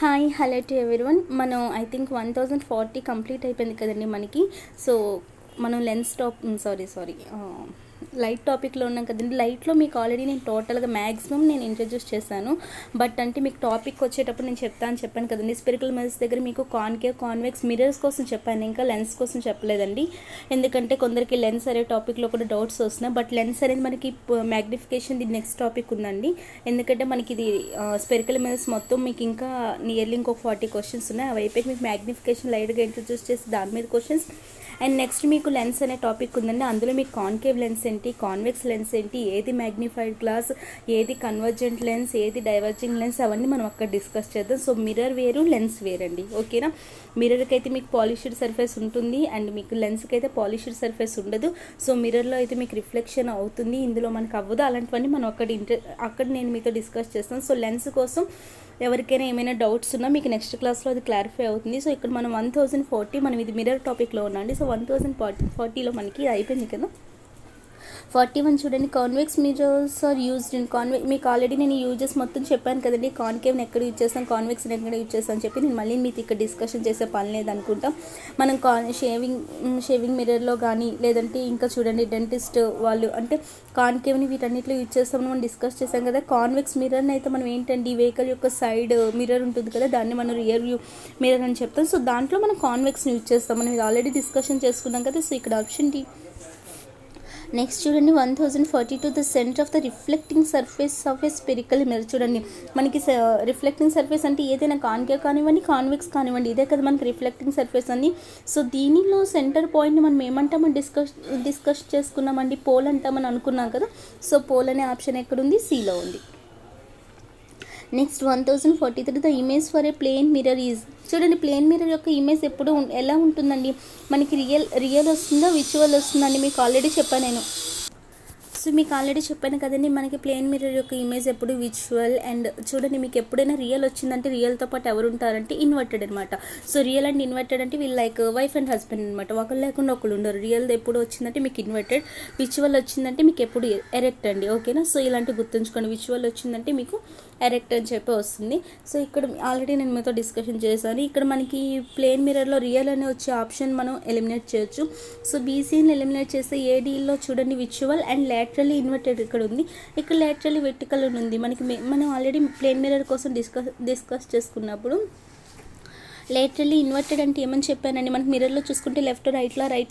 Hi hello to everyone. మనం I think 1040 complete అయిపోయింది కదండి మనకి. సో మనం లెన్స్ సారీ లైట్ టాపిక్లో ఉన్నాం కదండి. లైట్లో మీకు ఆల్రెడీ నేను టోటల్గా మ్యాక్సిమం నేను ఇంట్రడ్యూస్ చేశాను. బట్ అంటే మీకు టాపిక్ వచ్చేటప్పుడు నేను చెప్పాను కదండి. స్పెరికల్ మిర్రర్స్ దగ్గర మీకు కాన్కేవ్ కాన్వెక్స్ మిర్రర్స్ కోసం చెప్పాను, ఇంకా లెన్స్ కోసం చెప్పలేదండి. ఎందుకంటే కొందరికి లెన్స్ అనే టాపిక్లో కూడా డౌట్స్ వస్తున్నాయి. బట్ లెన్స్ అనేది మనకి మ్యాగ్నిఫికేషన్ ఇది నెక్స్ట్ టాపిక్ ఉందండి. ఎందుకంటే మనకి ఇది స్పెరికల్ మిర్రర్స్ మొత్తం మీకు ఇంకా నియర్లీ ఇంకొక 40 క్వశ్చన్స్ ఉన్నాయి. అవి అయిపోయి మీకు మ్యాగ్నిఫికేషన్ లైట్గా ఇంట్రడ్యూస్ చేసి దాని మీద క్వశ్చన్స్ అండ్ నెక్స్ట్ మీకు లెన్స్ అనే టాపిక్ ఉందండి. అందులో మీకు కాన్కేవ్ లెన్స్ ఏంటి, కాన్వెక్స్ లెన్స్ ఏంటి, ఏది మ్యాగ్నిఫైడ్ గ్లాస్, ఏది కన్వర్జెంట్ లెన్స్, ఏది డైవర్జింగ్ లెన్స్, అవన్నీ మనం అక్కడ డిస్కస్ చేద్దాం. సో మిర్రర్ వేరు, లెన్స్ వేరండి. ఓకేనా. మిర్రర్కి అయితే మీకు పాలిష్డ్ సర్ఫేస్ ఉంటుంది అండ్ మీకు లెన్స్కి అయితే పాలిష్డ్ సర్ఫేస్ ఉండదు. సో మిర్రర్లో అయితే మీకు రిఫ్లెక్షన్ అవుతుంది, ఇందులో మనకు అవ్వదు. అలాంటివన్నీ మనం అక్కడ నేను మీతో డిస్కస్ చేస్తాను. సో లెన్స్ కోసం ఎవరికైనా ఏమైనా డౌట్స్ ఉన్నా మీకు నెక్స్ట్ క్లాస్లో అది క్లారిఫై అవుతుంది. సో ఇక్కడ మనం 1040 మనం ఇది మిర్రర్ టాపిక్లో ఉన్నాండి. సో 1040లో మనకి అయిపోయింది కదా. 41 చూడండి. Convex mirrors are used in మీకు ఆల్రెడీ నేను యూజెస్ మొత్తం చెప్పాను కదండి. కాన్కేవ్ని ఎక్కడ యూజ్ చేస్తాం, కాన్వెక్స్ని ఎక్కడ యూజ్ చేస్తాను అని చెప్పి నేను మళ్ళీ మీతో ఇక్కడ డిస్కషన్ చేసే పని లేదనుకుంటాం. మనం షేవింగ్ మిర్రర్లో కానీ లేదంటే ఇంకా చూడండి డెంటిస్ట్ వాళ్ళు అంటే కాన్కేవ్ని వీటన్నిటిలో యూజ్ చేస్తామని మనం డిస్కస్ చేసాం కదా. కాన్వెక్స్ మిర్రర్ని అయితే మనం ఏంటండి వెహికల్ యొక్క సైడ్ మిర్రర్ ఉంటుంది కదా, దాన్ని మనం రియర్ వ్యూ మిర్రర్ అని చెప్తాం. సో దాంట్లో మనం కాన్వెక్స్ని యూజ్ చేస్తాం. మనం ఇది ఆల్రెడీ డిస్కషన్ చేసుకున్నాం కదా. సో ఇక్కడ ఆప్షన్ డి. నెక్స్ట్ చూడండి 1042 the centre of the reflecting surface of A spherical mirror. చూడండి మనకి రిఫ్లెక్టింగ్ సర్ఫేస్ అంటే ఏదైనా కాన్కేవ్ కానివ్వండి, కాన్వెక్స్ కానివ్వండి, ఇదే కదా మనకి రిఫ్లెక్టింగ్ సర్ఫేస్ అని. సో దీనిలో సెంటర్ పాయింట్ని మనం ఏమంటామని డిస్కస్ చేసుకున్నామండి, పోల్ అంటామని అనుకున్నాం కదా. సో పోల్ అనే ఆప్షన్ ఎక్కడుంది, సిలో ఉంది. Next 1043 the image for a plane mirror is. చూడండి ప్లేన్ మిర్రర్ యొక్క ఇమేజ్ ఎప్పుడు ఎలా ఉంటుందండి, మనకి రియల్ వస్తుందా విజువల్ వస్తుందండి. మీకు ఆల్రెడీ చెప్పాను నేను. సో మీకు ఆల్రెడీ చెప్పాను కదండి, మనకి ప్లేన్ మిర్రర్ యొక్క ఇమేజ్ ఎప్పుడు విజువల్. అండ్ చూడండి మీకు ఎప్పుడైనా రియల్ వచ్చిందంటే రియల్తో పాటు ఎవరు ఉంటారంటే ఇన్వర్టెడ్ అనమాట. సో రియల్ అండ్ ఇన్వర్టెడ్ అంటే వీళ్ళు లైక్ వైఫ్ అండ్ హస్బెండ్ అనమాట. ఒకరు లేకుండా ఒకళ్ళు ఉండరు. రియల్ ఎప్పుడు వచ్చిందంటే మీకు ఇన్వర్టెడ్, విజువల్ వచ్చిందంటే మీకు ఎప్పుడు ఎరెక్ట్ అండి. ఓకేనా. సో ఇలాంటి గుర్తుంచుకోండి. విజువల్ వచ్చిందంటే మీకు ఎరెక్ట్ అని చెప్పి వస్తుంది. సో ఇక్కడ ఆల్రెడీ నేను మీతో డిస్కషన్ చేశాను. ఇక్కడ మనకి ప్లేన్ మిర్రర్లో రియల్ అనే వచ్చే ఆప్షన్ మనం ఎలిమినేట్ చేయొచ్చు. సో బీసీని ఎలిమినేట్ చేస్తే ఏడీలో చూడండి విజువల్ అండ్ లాటరల్లీ ఇన్వర్టెడ్ ఇక్కడ ఉంది, ఇక్కడ లాటరల్లీ వెర్టికల్ ఉంది. మనం ఆల్రెడీ ప్లేన్ మిర్రర్ కోసం డిస్కస్ చేసుకున్నప్పుడు లేటరల్లీ ఇన్వర్టెడ్ అంటే ఏమని చెప్పానండి, మనకి మిర్రర్లో చూసుకుంటే లెఫ్ట్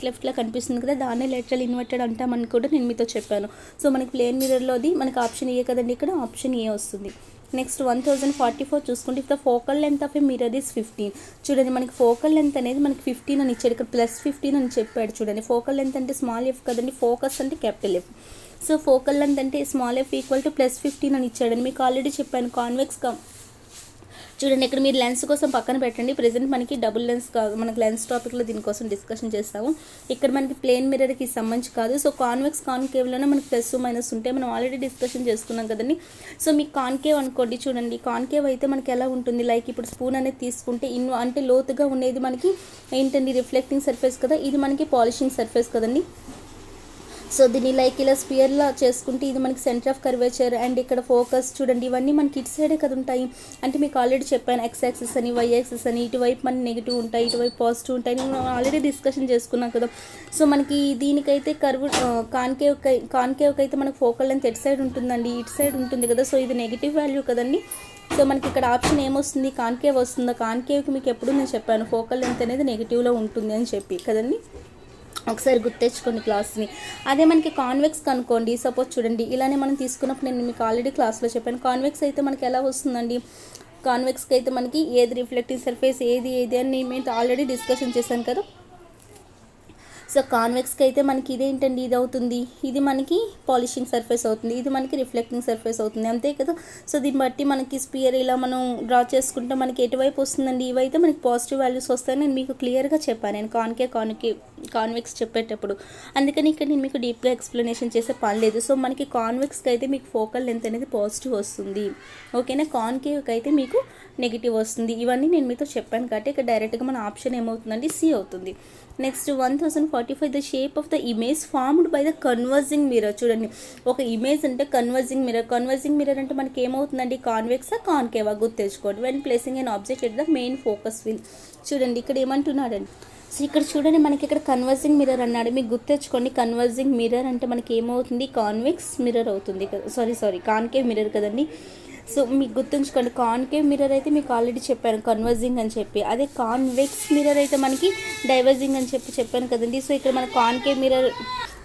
లెఫ్ట్లో కనిపిస్తుంది కదా, దాన్నే లేటరల్ ఇన్వర్టెడ్ అంటామని కూడా నేను మీతో చెప్పాను. సో మనకి ప్లేన్ మిర్రర్లోది మనకి ఆప్షన్ ఏ కదండి, ఇక్కడ ఆప్షన్ ఏ వస్తుంది. నెక్స్ట్ 1044 చూసుకుంటే if the focal length of a mirror is 15. చూడండి మనకి ఫోకల్ లెంత్ అనేది మనకి 15 అని ఇచ్చాడు, ఇక్కడ +15 అని చెప్పాడు. చూడండి ఫోకల్ లెంత్ అంటే స్మాల్ ఎఫ్ కదండి, ఫోకస్ అంటే capital F. So focal length అంటే స్మాల్ ఎఫ్ ఈక్వల్ టు +15 అని ఇచ్చాడని మీకు ఆల్రెడీ చెప్పాను. కాన్వెక్స్ చూడండి ఇక్కడ మీరు లెన్స్ కోసం పక్కన పెట్టండి. ప్రెజెంట్ మనకి డబుల్ లెన్స్ కాదు, మనకి లెన్స్ టాపిక్లో దీనికోసం డిస్కషన్ చేస్తాము. ఇక్కడ మనకి ప్లేన్ మిర్రర్కి సంబంధించి కాదు. సో కాన్వెక్స్ కాన్కేవ్లోనే మనకి ప్లస్ మైనస్ ఉంటాయి, మనం ఆల్రెడీ డిస్కషన్ చేసుకున్నాం కదండి. సో మీకు కాన్కేవ్ అనుకోండి, చూడండి కాన్కేవ్ అయితే మనకి ఎలా ఉంటుంది, లైక్ ఇప్పుడు స్పూన్ అనేది తీసుకుంటే అంటే లోతుగా ఉండేది మనకి ఏంటండి రిఫ్లెక్టింగ్ సర్ఫేస్ కదా, ఇది మనకి పాలిషింగ్ సర్ఫేస్ కదండి. సో దీన్ని లైక్ ఇలా స్పియర్లా చేసుకుంటే ఇది మనకి సెంటర్ ఆఫ్ కర్వేచర్ అండ్ ఇక్కడ ఫోకస్ చూడండి ఇవన్నీ మనకి ఇటు సైడే కదా ఉంటాయి. అంటే మీకు ఆల్రెడీ చెప్పాను ఎక్స్ యాక్సిస్ అని, వై యాక్సిస్ అని, ఇటువైపు మనకి నెగిటివ్ ఉంటాయి, ఇటువైపు పాజిటివ్ ఉంటాయి, నేను ఆల్రెడీ డిస్కషన్ చేసుకున్నాం కదా. సో మనకి దీనికైతే కాన్కేవ్కి అయితే మనకి ఫోకల్ లెంత్ ఎటు సైడ్ ఉంటుందండి, ఇటు సైడ్ ఉంటుంది కదా. సో ఇది నెగిటివ్ వాల్యూ కదండి. సో మనకి ఇక్కడ ఆప్షన్ ఏమొస్తుంది, కాన్కేవ్ వస్తుందా. కాన్కేవ్కి మీకు ఎప్పుడు నేను చెప్పాను ఫోకల్ లెంత్ అనేది నెగిటివ్లో ఉంటుంది అని చెప్పి కదండి. ఒకసారి గుర్తెచ్చుకోండి క్లాస్ని. అదే మనకి కాన్వెక్స్ కనుక్కోండి, సపోజ్ చూడండి ఇలానే మనం తీసుకున్నప్పుడు నేను మీకు ఆల్రెడీ క్లాస్లో చెప్పాను. కాన్వెక్స్ అయితే మనకి ఎలా వస్తుందండి, కాన్వెక్స్కి అయితే మనకి ఏది రిఫ్లెక్టింగ్ సర్ఫేస్ ఏది అని నేను ఆల్రెడీ డిస్కషన్ చేశాను కదా. సో కాన్వెక్స్కి అయితే మనకి ఇదేంటండి, ఇది అవుతుంది, ఇది మనకి పాలిషింగ్ సర్ఫేస్ అవుతుంది, ఇది మనకి రిఫ్లెక్టింగ్ సర్ఫేస్ అవుతుంది, అంతే కదా. సో దీన్ని బట్టి మనకి స్పియర్ ఇలా మనం డ్రా చేసుకుంటే మనకి ఎటువైపు వస్తుందండి, ఇవైతే మనకి పాజిటివ్ వాల్యూస్ వస్తాయని నేను మీకు క్లియర్గా చెప్పాను. నేను కాన్వెక్స్ చెప్పేటప్పుడు. అందుకని ఇక్కడ నేను మీకు డీప్గా ఎక్స్ప్లెనేషన్ చేసే పని లేదు. సో మనకి కాన్వెక్స్కి అయితే మీకు ఫోకల్ లెంత్ అనేది పాజిటివ్ వస్తుంది, ఓకేనా. కాన్కేవ్కి అయితే మీకు నెగిటివ్ వస్తుంది. ఇవన్నీ నేను మీతో చెప్పాను కాబట్టి ఇక్కడ డైరెక్ట్గా మన ఆప్షన్ ఏమవుతుందండి, సి అవుతుంది. Next 1045 the shape of the image formed by the converging mirror. చూడండి, ఒక ఇమేజ్ అంటే కన్వర్జింగ్ మిర్రర్. కన్వర్జింగ్ మిర్రర్ అంటే మనకి ఏమవుతుందండి, కాన్వెక్సా కాన్కేవా గుర్తు తెచ్చుకోండి. When placing an object at the main focus will. చూడండి ఇక్కడ ఏమంటున్నాడండి, సో ఇక్కడ చూడండి మనకి ఇక్కడ కన్వర్జింగ్ మిర్రర్ అన్నాడు. మీకు గుర్తెచ్చుకోండి, కన్వర్జింగ్ మిర్రర్ అంటే మనకి ఏమవుతుంది, కాన్వెక్స్ మిర్రర్ అవుతుంది కదా, సారీ కాన్కేవ్ మిర్రర్ కదండి. సో మీకు గుర్తుంచుకోండి, కాన్కేవ్ మిర్రర్ అయితే మీకు ఆల్రెడీ చెప్పాను కన్వర్జింగ్ అని చెప్పి. అదే కాన్వెక్స్ మిర్రర్ అయితే మనకి డైవర్జింగ్ అని చెప్పాను కదండి. సో ఇక్కడ మన కాన్కేవ్ మిర్రర్,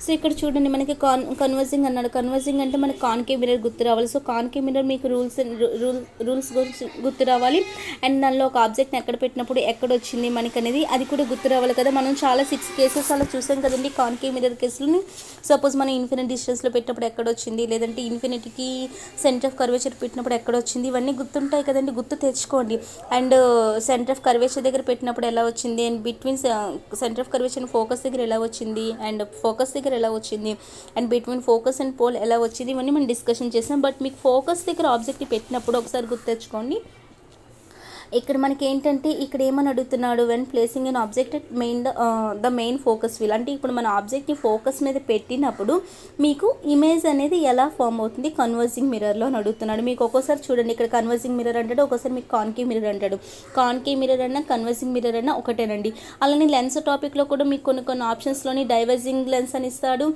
సో ఇక్కడ చూడండి మనకి కన్వర్జింగ్ అన్నాడు. కన్వర్జింగ్ అంటే మనకి కాన్కేవ్ మిర్రర్ గుర్తు రావాలి. సో కాన్కేవ్ మిర్రర్ మీకు రూల్స్ గురించి గుర్తు రావాలి. అండ్ దానిలో ఒక ఆబ్జెక్ట్ని ఎక్కడ పెట్టినప్పుడు ఎక్కడ వచ్చింది మనకి అనేది అది కూడా గుర్తు రావాలి కదా. మనం చాలా 6 కేసెస్ అలా చూసాం కదండి కాన్కేవ్ మిర్రర్ కేసులని. సపోజ్ మనం ఇన్ఫినిట్ డిస్టెన్స్లో పెట్టినప్పుడు ఎక్కడ వచ్చింది, లేదంటే ఇన్ఫినిటీకి సెంటర్ ఆఫ్ కర్వేచర్ పెట్టినప్పుడు ఎక్కడ వచ్చింది, ఇవన్నీ గుర్తుంటాయి కదండి, గుర్తు తెచ్చుకోండి. అండ్ సెంటర్ ఆఫ్ కర్వేచర్ దగ్గర పెట్టినప్పుడు ఎలా వచ్చింది, and between centre of curvature focus దగ్గర ఎలా వచ్చింది, అండ్ ఫోకస్ దగ్గర ఎలా వచ్చింది, and between focus and pole ఎలా వచ్చింది, ఇవన్నీ మనం డిస్కషన్ చేసాం. బట్ మీకు ఫోకస్ దగ్గర ఆబ్జెక్ట్ పెట్టినప్పుడు ఒకసారి గుర్తు తెచ్చుకోండి. ఇక్కడ మనకి ఏంటంటే ఇక్కడ ఏమని అడుగుతున్నాడు, when placing an object at the main focus will. అంటే ఇప్పుడు మన ఆబ్జెక్ట్ని ఫోకస్ మీద పెట్టినప్పుడు మీకు ఇమేజ్ అనేది ఎలా ఫామ్ అవుతుంది కన్వర్జింగ్ మిర్రర్లో అని అడుగుతున్నాడు. మీకు ఒక్కోసారి చూడండి ఇక్కడ కన్వర్జింగ్ మిర్రర్ అంటాడు, ఒక్కోసారి మీకు కాన్కేవ్ మిర్రర్ అంటాడు. కాన్కేవ్ మిర్రర్ అన్నా కన్వర్జింగ్ మిర్రర్ అన్నా ఒకటేనండి. అలానే లెన్స్ టాపిక్లో కూడా మీకు కొన్ని ఆప్షన్స్లోని డైవర్జింగ్ లెన్స్ అని ఇస్తాడు,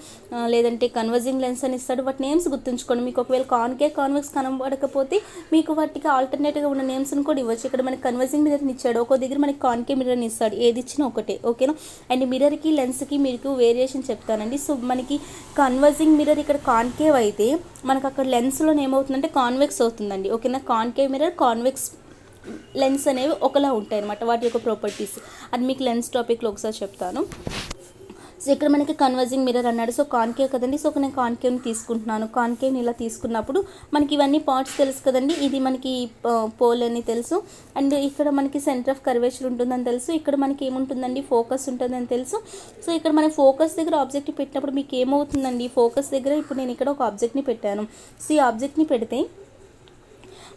లేదంటే కన్వర్జింగ్ లెన్స్ అని ఇస్తాడు. వాటి నేమ్స్ గుర్తుంచుకోండి. మీకు ఒకవేళ కాన్వెక్స్ కనబడకపోతే మీకు వాటికి ఆల్టర్నేట్గా ఉన్న నేమ్స్ని కూడా ఇవ్వచ్చు. ఇక్కడ మనకి కన్వర్జింగ్ మిర్రర్ని ఇచ్చాడు, ఒక్కో దగ్గర మనకి కాన్కేవ్ మిర్రర్ని ఇస్తాడు, ఏది ఇచ్చినా ఒకటే, ఓకేనా. అండ్ మిర్రర్కి లెన్స్కి మీకు వేరియేషన్ చెప్తానండి. సో మనకి కన్వర్జింగ్ మిర్రర్ ఇక్కడ కాన్కేవ్ అయితే మనకు అక్కడ లెన్స్లో ఏమవుతుందంటే కాన్వెక్స్ అవుతుందండి, ఓకేనా. కాన్కేవ్ మిర్రర్ కాన్వెక్స్ లెన్స్ అనేవి ఒకలా ఉంటాయి అనమాట, వాటి యొక్క ప్రాపర్టీస్. అది మీకు లెన్స్ టాపిక్లో ఒకసారి చెప్తాను. సో ఇక్కడ మనకి కన్వర్జింగ్ మిర్రర్ అన్నాడు. సో కాన్కేవ్ కదండి, సో నేను కాన్కేవ్ని తీసుకుంటున్నాను. కాన్కేవ్ని ఇలా తీసుకున్నప్పుడు మనకి ఇవన్నీ పార్ట్స్ తెలుసు కదండి. ఇది మనకి పోల్ అని తెలుసు, అండ్ ఇక్కడ మనకి సెంటర్ ఆఫ్ కర్వేచర్ ఉంటుందని తెలుసు, ఇక్కడ మనకి ఏముంటుందండి ఫోకస్ ఉంటుందని తెలుసు. సో ఇక్కడ మన ఫోకస్ దగ్గర ఆబ్జెక్ట్ పెట్టినప్పుడు మీకు ఏమవుతుందండి, ఫోకస్ దగ్గర ఇప్పుడు నేను ఇక్కడ ఒక ఆబ్జెక్ట్ని పెట్టాను. సో ఈ ఆబ్జెక్ట్ని పెడితే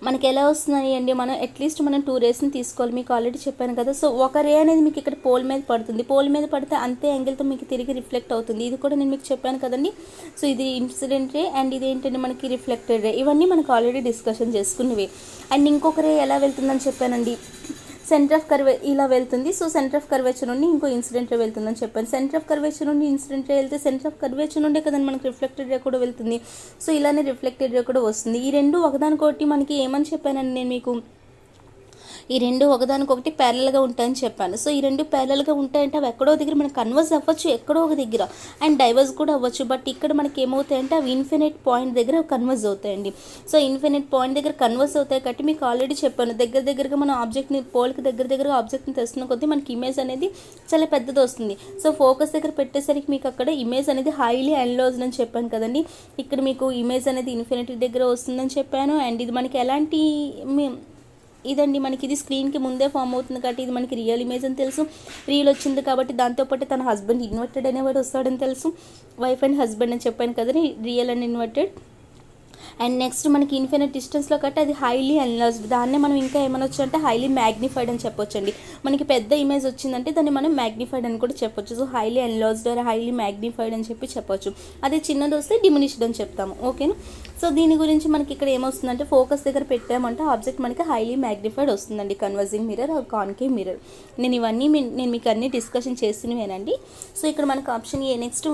మనకి ఎలా వస్తున్నాయి అండి, మనం అట్లీస్ట్ మనం 2 రేస్ని తీసుకోవాలి, మీకు ఆల్రెడీ చెప్పాను కదా. సో ఒక రే అనేది మీకు ఇక్కడ పోల్ మీద పడుతుంది, పోల్ మీద పడితే అంతే యాంగిల్తో మీకు తిరిగి రిఫ్లెక్ట్ అవుతుంది. ఇది కూడా నేను మీకు చెప్పాను కదండి. సో ఇది ఇన్సిడెంట్ రే అండ్ ఇది ఏంటంటే మనకి రిఫ్లెక్టెడ్ రే, ఇవన్నీ మనకు ఆల్రెడీ డిస్కషన్ చేసుకునేవి. అండ్ ఇంకొక రే ఎలా వెళ్తుందని చెప్పానండి, సెంటర్ ఆఫ్ ఇలా వెళ్తుంది. సో సెంటర్ ఆఫ్ కర్వేచర్ నుండి ఇంకో ఇన్సిడెంట్ రే వెళ్తుందని చెప్పాను. సెంటర్ ఆఫ్ కర్వేచర్ నుండి ఇన్సిడెంట్ రే వెళ్తే సెంటర్ ఆఫ్ కర్వేచర్ నుండే కదండి మనకి రిఫ్లెక్టెడ్ రే కూడా వెళ్తుంది. సో ఇలానే రిఫ్లెక్టెడ్ రే కూడా వస్తుంది. ఈ రెండు ఒకదానికొకటి మనకి ఏమని చెప్పానండి నేను మీకు, ఈ రెండు ఒకదానికొకటి ప్యారలల్గా ఉంటాయని చెప్పాను. సో ఈ రెండు ప్యారలల్గా ఉంటాయంటే అవి ఎక్కడో దగ్గర మనకి కన్వర్స్ అవ్వచ్చు, ఎక్కడో ఒక దగ్గర, అండ్ డైవర్స్ కూడా అవ్వచ్చు. బట్ ఇక్కడ మనకి ఏమవుతాయంటే అవి ఇన్ఫినిట్ పాయింట్ దగ్గర కన్వర్స్ అవుతాయండి. సో ఇన్ఫినిట్ పాయింట్ దగ్గర కన్వర్స్ అవుతాయి కాబట్టి మీకు ఆల్రెడీ చెప్పాను, దగ్గరగా మనం ఆబ్జెక్ట్ని పోల్కి దగ్గరగా ఆబ్జెక్ట్ని తెస్తున్న కొద్దీ మనకి ఇమేజ్ అనేది చాలా పెద్దది వస్తుంది. సో ఫోకస్ దగ్గర పెట్టేసరికి మీకు అక్కడ ఇమేజ్ అనేది హైలీ ఎన్లాజ్డ్ అని చెప్పాను కదండి. ఇక్కడ మీకు ఇమేజ్ అనేది ఇన్ఫినిటీ దగ్గర వస్తుందని చెప్పాను. అండ్ ఇది మనకి ఎలాంటి ఇదండి, మనకి ఇది స్క్రీన్కి ముందే ఫామ్ అవుతుంది కాబట్టి ఇది మనకి రియల్ ఇమేజ్ అని తెలుసు. రియల్ వచ్చింది కాబట్టి దాంతోపాటు తన హస్బెండ్ ఇన్వర్టెడ్ అనేవాడు వస్తాడని తెలుసు. వైఫ్ అండ్ హస్బెండ్ అని చెప్పాను కదండి, real and inverted. And next మనకి ఇన్ఫినిట్ డిస్టెన్స్లో కట్టి అది హైలీ ఎన్లార్జ్డ్, దాన్నే మనం ఇంకా ఏమనొచ్చు అంటే హైలీ మ్యాగ్నిఫైడ్ అని చెప్పొచ్చు అండి. మనకి పెద్ద ఇమేజ్ వచ్చిందంటే దాన్ని మనం మ్యాగ్నిఫైడ్ అని కూడా చెప్పొచ్చు. So highly enlarged or highly magnified అని చెప్పొచ్చు. అదే చిన్నది వస్తే డిమినిష్డ్ అని చెప్తాము, ఓకేనా. సో దీని గురించి మనకి ఇక్కడ ఏమొస్తుందంటే ఫోకస్ దగ్గర పెట్టామంటే ఆబ్జెక్ట్ మనకి హైలీ మ్యాగ్నిఫైడ్ వస్తుందండి, converging mirror or concave mirror. నేను ఇవన్నీ నేను మీకు అన్ని డిస్కషన్ చేస్తున్నవేనండి. సో ఇక్కడ మనకు option A. Next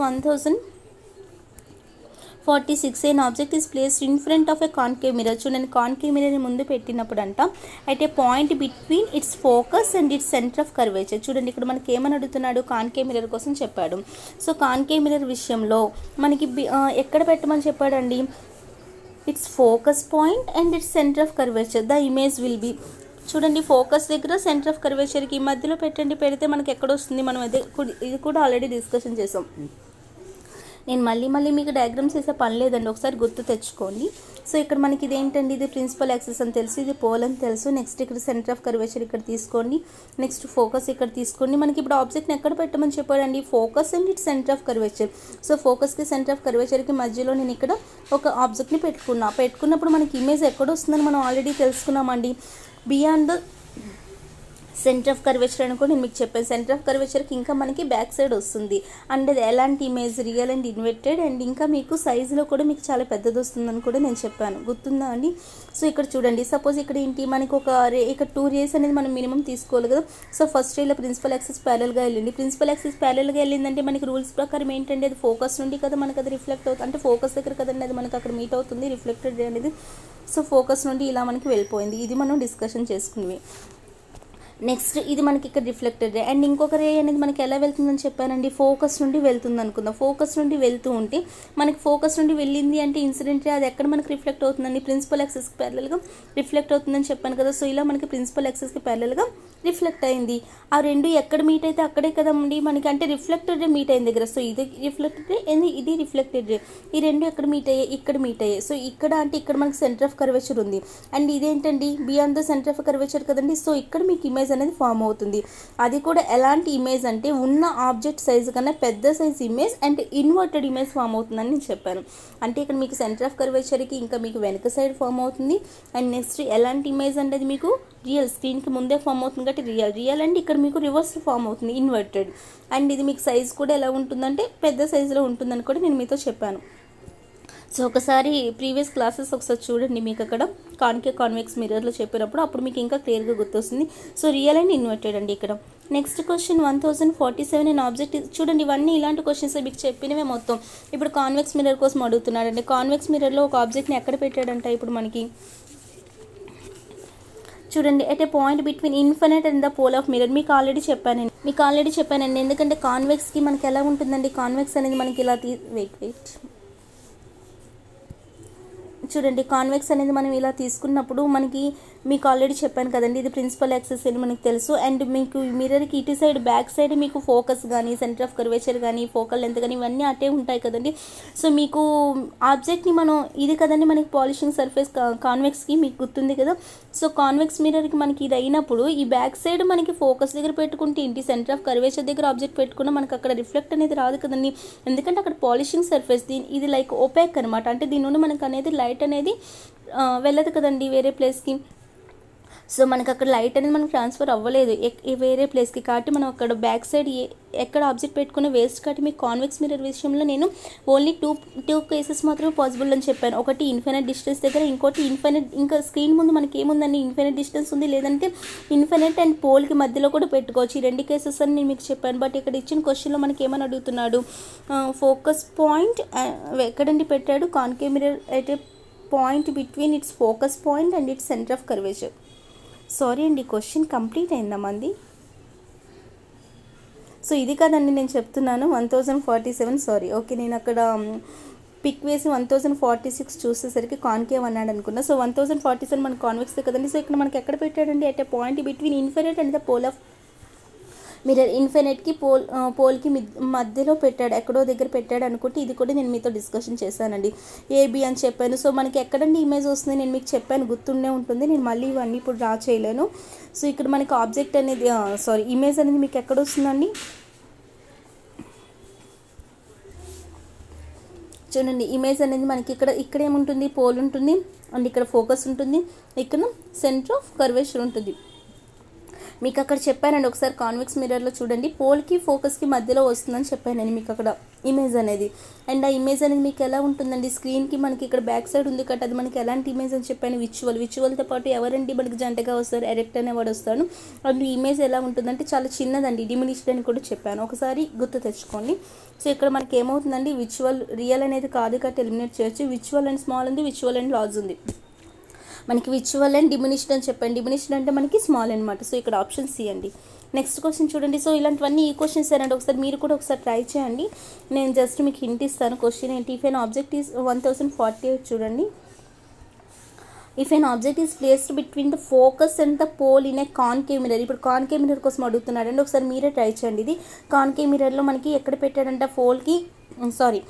1046 an object is placed in front of a concave mirror. చూడండి, కాన్కేవ్ మిర్రర్ని ముందు పెట్టినప్పుడు అంట at a point between it's focus and it's centre of curvature. చూడండి ఇక్కడ మనకి ఏమని అడుగుతున్నాడు, కాన్కేవ్ మిర్రర్ కోసం చెప్పాడు. సో కాన్కేవ్ మిర్రర్ విషయంలో మనకి ఎక్కడ పెట్టమని చెప్పాడండి, it's focus point and it's centre of curvature the image will be. చూడండి ఫోకస్ దగ్గర సెంటర్ ఆఫ్ కర్వేచర్కి మధ్యలో పెడితే మనకి ఎక్కడ వస్తుంది, మనం ఇది కూడా ఆల్రెడీ డిస్కషన్ చేసాం. నేను మళ్ళీ మీకు డయాగ్రామ్స్ వేసే పని లేదండి, ఒకసారి గుర్తు తెచ్చుకోండి. సో ఇక్కడ మనకి ఇది ఏంటండి, ఇది ప్రిన్సిపల్ యాక్సిస్ అని తెలుసు, ఇది పోల్ అని తెలుసు. నెక్స్ట్ ఇక్కడ సెంటర్ ఆఫ్ కర్వేచర్ ఇక్కడ తీసుకోండి. నెక్స్ట్ ఫోకస్ ఇక్కడ తీసుకోండి. మనకి ఇప్పుడు ఆబ్జెక్ట్ని ఎక్కడ పెట్టమని చెప్పాడండి, focus and it centre of curvature. So ఫోకస్కి సెంటర్ ఆఫ్ కర్వేచర్కి మధ్యలో నేను ఇక్కడ ఒక ఆబ్జెక్ట్ని పెట్టుకున్నప్పుడు మనకి ఇమేజ్ ఎక్కడ వస్తుందని మనం ఆల్రెడీ తెలుసుకున్నామండి. బియాండ్ సెంటర్ ఆఫ్ కర్వేచర్ అని కూడా నేను మీకు చెప్పాను. సెంటర్ ఆఫ్ కర్వేచర్కి ఇంకా మనకి బ్యాక్ సైడ్ వస్తుంది. అండ్ అది ఎలాంటి image, real and inverted, and ఇంకా మీకు సైజులో కూడా మీకు చాలా పెద్దది వస్తుందని కూడా నేను చెప్పాను, గుర్తుందా అండి. సో ఇక్కడ చూడండి, సపోజ్ ఇక్కడ ఏంటి మనకి ఒక ఇక్కడ 2 రేస్ అనేది మనం మినిమం తీసుకోవాలి కదా. సో ఫస్ట్ రేలో ప్రిన్సిపల్ యాక్సిస్ ప్యారల్గా వెళ్ళింది. ప్రిన్సిపల్ యాక్సిస్ ప్యారల్గా వెళ్ళిందంటే మనకి రూల్స్ ప్రకారం ఏంటంటే అది ఫోకస్ నుండి కదా మనకి అది రిఫ్లెక్ట్ అవుతుంది, అంటే ఫోకస్ దగ్గర కదండి అది మనకి అక్కడ మీట్ అవుతుంది రిఫ్లెక్టెడ్ అనేది. సో ఫోకస్ నుండి ఇలా మనకి వెళ్ళిపోయింది. ఇది మనం డిస్కషన్ చేసుకునేవి. నెక్స్ట్ ఇది మనకి ఇక్కడ రిఫ్లెక్టెడ్ రే, అండ్ ఇంకొక రే అనేది మనకి ఎలా వెళ్తుందని చెప్పానండి, ఫోకస్ నుండి వెళ్తుంది అనుకుందాం. ఫోకస్ నుండి వెళ్తూ ఉంటే మనకి ఫోకస్ నుండి వెళ్ళింది అంటే ఇన్సిడెంట్ రే అది ఎక్కడ మనకి రిఫ్లెక్ట్ అవుతుందండి, ప్రిన్సిపల్ యాక్సిస్కి ప్యారలల్గా రిఫ్లెక్ట్ అవుతుందని చెప్పాను కదా. సో ఇలా మనకి ప్రిన్సిపల్ యాక్సిస్కి ప్యారలల్గా రిఫ్లెక్ట్ అయింది. ఆ రెండు ఎక్కడ మీట్ అయితే అక్కడే కదండి మనకి, అంటే రిఫ్లెక్టెడ్ రే మీట్ అయిన దగ్గర. సో ఇది రిఫ్లెక్టెడ్ రే, ఇది రిఫ్లెక్టెడ్ రే, ఈ రెండు ఎక్కడ మీట్ అయ్యాయి, ఇక్కడ మీట్ అయ్యాయి. సో ఇక్కడ అంటే ఇక్కడ మనకి సెంటర్ ఆఫ్ కర్వేచర్ ఉంది, అండ్ ఇదేంటండి beyond the centre of curvature కదండి. సో ఇక్కడ మీకు ఇమేజ్ అనేది ఫామ్ అవుతుంది. అది కూడా ఎలాంటి ఇమేజ్ అంటే ఉన్న ఆబ్జెక్ట్ సైజు కన్నా పెద్ద size image and inverted image form అవుతుందని నేను చెప్పాను. అంటే ఇక్కడ మీకు సెంటర్ ఆఫ్ కర్వేచర్కి ఇంకా మీకు వెనక సైడ్ ఫామ్ అవుతుంది. అండ్ నెక్స్ట్ ఎలాంటి ఇమేజ్ అంటే మీకు రియల్, స్క్రీన్కి ముందే ఫామ్ అవుతుంది కాబట్టి రియల్ అండ్ ఇక్కడ మీకు రివర్స్ ఫామ్ అవుతుంది ఇన్వర్టెడ్. అండ్ ఇది మీకు సైజ్ కూడా ఎలా ఉంటుందంటే పెద్ద సైజులో ఉంటుందని కూడా నేను మీతో చెప్పాను. సో ఒకసారి ప్రీవియస్ క్లాసెస్ ఒకసారి చూడండి, మీకు అక్కడ కాన్వెక్స్ మిర్రర్లో చెప్పినప్పుడు అప్పుడు మీకు ఇంకా క్లియర్గా గుర్తొస్తుంది. సో రియల్ అండ్ ఇన్వర్టెడ్ అండి ఇక్కడ. Next question 1047 and object. చూడండి ఇవన్నీ ఇలాంటి క్వశ్చన్స్ మీకు చెప్పినవే మొత్తం. ఇప్పుడు కాన్వెక్స్ మిర్రర్ కోసం అడుగుతున్నాడండి. కాన్వెక్స్ మిర్రర్లో ఒక ఆబ్జెక్ట్ని ఎక్కడ పెట్టాడంట ఇప్పుడు మనకి చూడండి, at a point between infinite and the pole of mirror. మీకు ఆల్రెడీ చెప్పానండి ఎందుకంటే కాన్వెక్స్కి మనకి ఎలా ఉంటుందండి, కాన్వెక్స్ అనేది మనకి ఇలా వెయిట్ చూడండి, కాన్వెక్స్ అనేది మనం ఇలా తీసుకున్నప్పుడు మనకి మీకు ఆల్రెడీ చెప్పాను కదండి, ఇది ప్రిన్సిపల్ యాక్సిస్ అని మనకు తెలుసు. అండ్ మీకు మిర్రర్కి ఇటు సైడ్ బ్యాక్ సైడ్ మీకు ఫోకస్ కానీ సెంటర్ ఆఫ్ కర్వేచర్ కానీ ఫోకల్ లెంత్ కానీ ఇవన్నీ అటే ఉంటాయి కదండి. సో మీకు ఆబ్జెక్ట్ని మనం ఇది కదండి మనకి పాలిషింగ్ సర్ఫేస్ కాన్వెక్స్కి మీకు గుర్తుంది కదా. సో కాన్వెక్స్ మిర్రర్కి మనకి ఇది అయినప్పుడు ఈ బ్యాక్ సైడ్ మనకి ఫోకస్ దగ్గర పెట్టుకుంటే ఇంటి సెంటర్ ఆఫ్ కర్వేచర్ దగ్గర ఆబ్జెక్ట్ పెట్టుకున్నా మనకి అక్కడ రిఫ్లెక్ట్ అనేది రాదు కదండి, ఎందుకంటే అక్కడ పాలిషింగ్ సర్ఫేస్ ఇది లైక్ ఓపాక్ అనమాట. అంటే దీని నుండి మనకు అనేది లైట్ అనేది వెళ్ళదు కదండి వేరే ప్లేస్కి. సో మనకి అక్కడ లైట్ అనేది మనకు ట్రాన్స్ఫర్ అవ్వలేదు వేరే ప్లేస్కి, కాబట్టి మనం అక్కడ బ్యాక్ సైడ్ ఎక్కడ ఆబ్జెక్ట్ పెట్టుకునే వేస్ట్. కాబట్టి మీకు కాన్వెక్స్ మిర్రర్ విషయంలో నేను ఓన్లీ టూ కేసెస్ మాత్రమే పాసిబుల్ అని చెప్పాను. ఒకటి ఇన్ఫినిట్ డిస్టెన్స్ దగ్గర, ఇంకోటి ఇంకా స్క్రీన్ ముందు మనకి ఏముందండి ఇన్ఫినిట్ డిస్టెన్స్ ఉంది, లేదంటే ఇన్ఫినిట్ అండ్ పోల్కి మధ్యలో కూడా పెట్టుకోవచ్చు. ఈ 2 కేసెస్ అని నేను మీకు చెప్పాను. బట్ ఇక్కడ ఇచ్చిన క్వశ్చన్లో మనకి ఏమని అడుగుతున్నాడు, ఫోకస్ పాయింట్ ఎక్కడండి పెట్టాడు, కాన్కేవ్ మిర్రర్ అయితే point between it's focus point and it's centre of curvature. Sorry అండి, క్వశ్చన్ కంప్లీట్ అయిందా మంది. సో ఇది కదండి నేను చెప్తున్నాను 1047. సారీ, ఓకే నేను అక్కడ పిక్ వేసి 1046 చూసేసరికి కాన్కేవ్ అన్నాడు అనుకున్నా. సో 1047 మన కాన్వెక్స్ కదండి. సో ఇక్కడ మనకి ఎక్కడ పెట్టాడండి, at a point between infinite and the pole of mirror. ఇన్ఫినిట్కి పోల్కి మధ్యలో పెట్టాడు, ఎక్కడో దగ్గర పెట్టాడు అనుకుంటే ఇది కూడా నేను మీతో డిస్కషన్ చేశానండి. ఏబి అని చెప్పాను. సో మనకి ఎక్కడండి ఇమేజ్ వస్తుంది నేను మీకు చెప్పాను, గుర్తుండే ఉంటుంది. నేను మళ్ళీ ఇవన్నీ ఇప్పుడు డ్రా చేయలేను. సో ఇక్కడ మనకి ఆబ్జెక్ట్ అనేది ఇమేజ్ అనేది మీకు ఎక్కడ వస్తుందండి, చూడండి ఇమేజ్ అనేది మనకి ఇక్కడ ఏముంటుంది, పోల్ ఉంటుంది, అండ్ ఇక్కడ ఫోకస్ ఉంటుంది, ఇక్కడ సెంటర్ ఆఫ్ కర్వేచర్ ఉంటుంది. మీకు అక్కడ చెప్పానండి ఒకసారి కాన్వెక్స్ మిర్రర్లో చూడండి, పోల్కి ఫోకస్కి మధ్యలో వస్తుందని చెప్పాను నేను మీకు అక్కడ ఇమేజ్ అనేది. అండ్ ఆ ఇమేజ్ అనేది మీకు ఎలా ఉంటుందండి, స్క్రీన్కి మనకి ఇక్కడ బ్యాక్ సైడ్ ఉంది కాబట్టి అది మనకి ఎలాంటి ఇమేజ్ అని చెప్పాను, విజువల్తో పాటు ఎవరండి మనకి జంటగా వస్తారు, ఎరెక్ట్ అనేవాడు వస్తాడు. అండ్ ఇమేజ్ ఎలా ఉంటుందంటే చాలా చిన్నదండి, డిమినిష్డ్ అని కూడా చెప్పాను, ఒకసారి గుర్తు తెచ్చుకోండి. సో ఇక్కడ మనకి ఏమవుతుందండి, విజువల్ రియల్ అనేది కాదు కాబట్టి ఎలిమినేట్ చేయొచ్చు. విజువల్ అండ్ స్మాల్ ఉంది, విజువల్ అండ్ లార్జ్ ఉంది. మనకి విజువల్ అండ్ డిమినిష్డ్ అని చెప్పండి, డిమినిష్డ్ అంటే మనకి స్మాల్ అనమాట. సో ఇక్కడ ఆప్షన్ సి అండి. నెక్స్ట్ క్వశ్చన్ చూడండి. సో ఇలాంటివన్నీ ఈ క్వశ్చన్స్ ఏనండి, ఒకసారి మీరు కూడా ఒకసారి ట్రై చేయండి. నేను జస్ట్ మీకు హింట్ ఇస్తాను. క్వశ్చన్ ఏంటి, ఇఫ్ ఎన్ ఆబ్జెక్ట్ ఈజ్ 1048 చూడండి. If an object is placed between the focus and the pole in a concave mirror. ఇప్పుడు కాన్కేవ్ మిర్రర్ కోసం అడుగుతున్నాడండి, ఒకసారి మీరే ట్రై చేయండి. ఇది కాన్కేవ్ మిర్రర్లో మనకి ఎక్కడ పెట్టాడంట, సారీ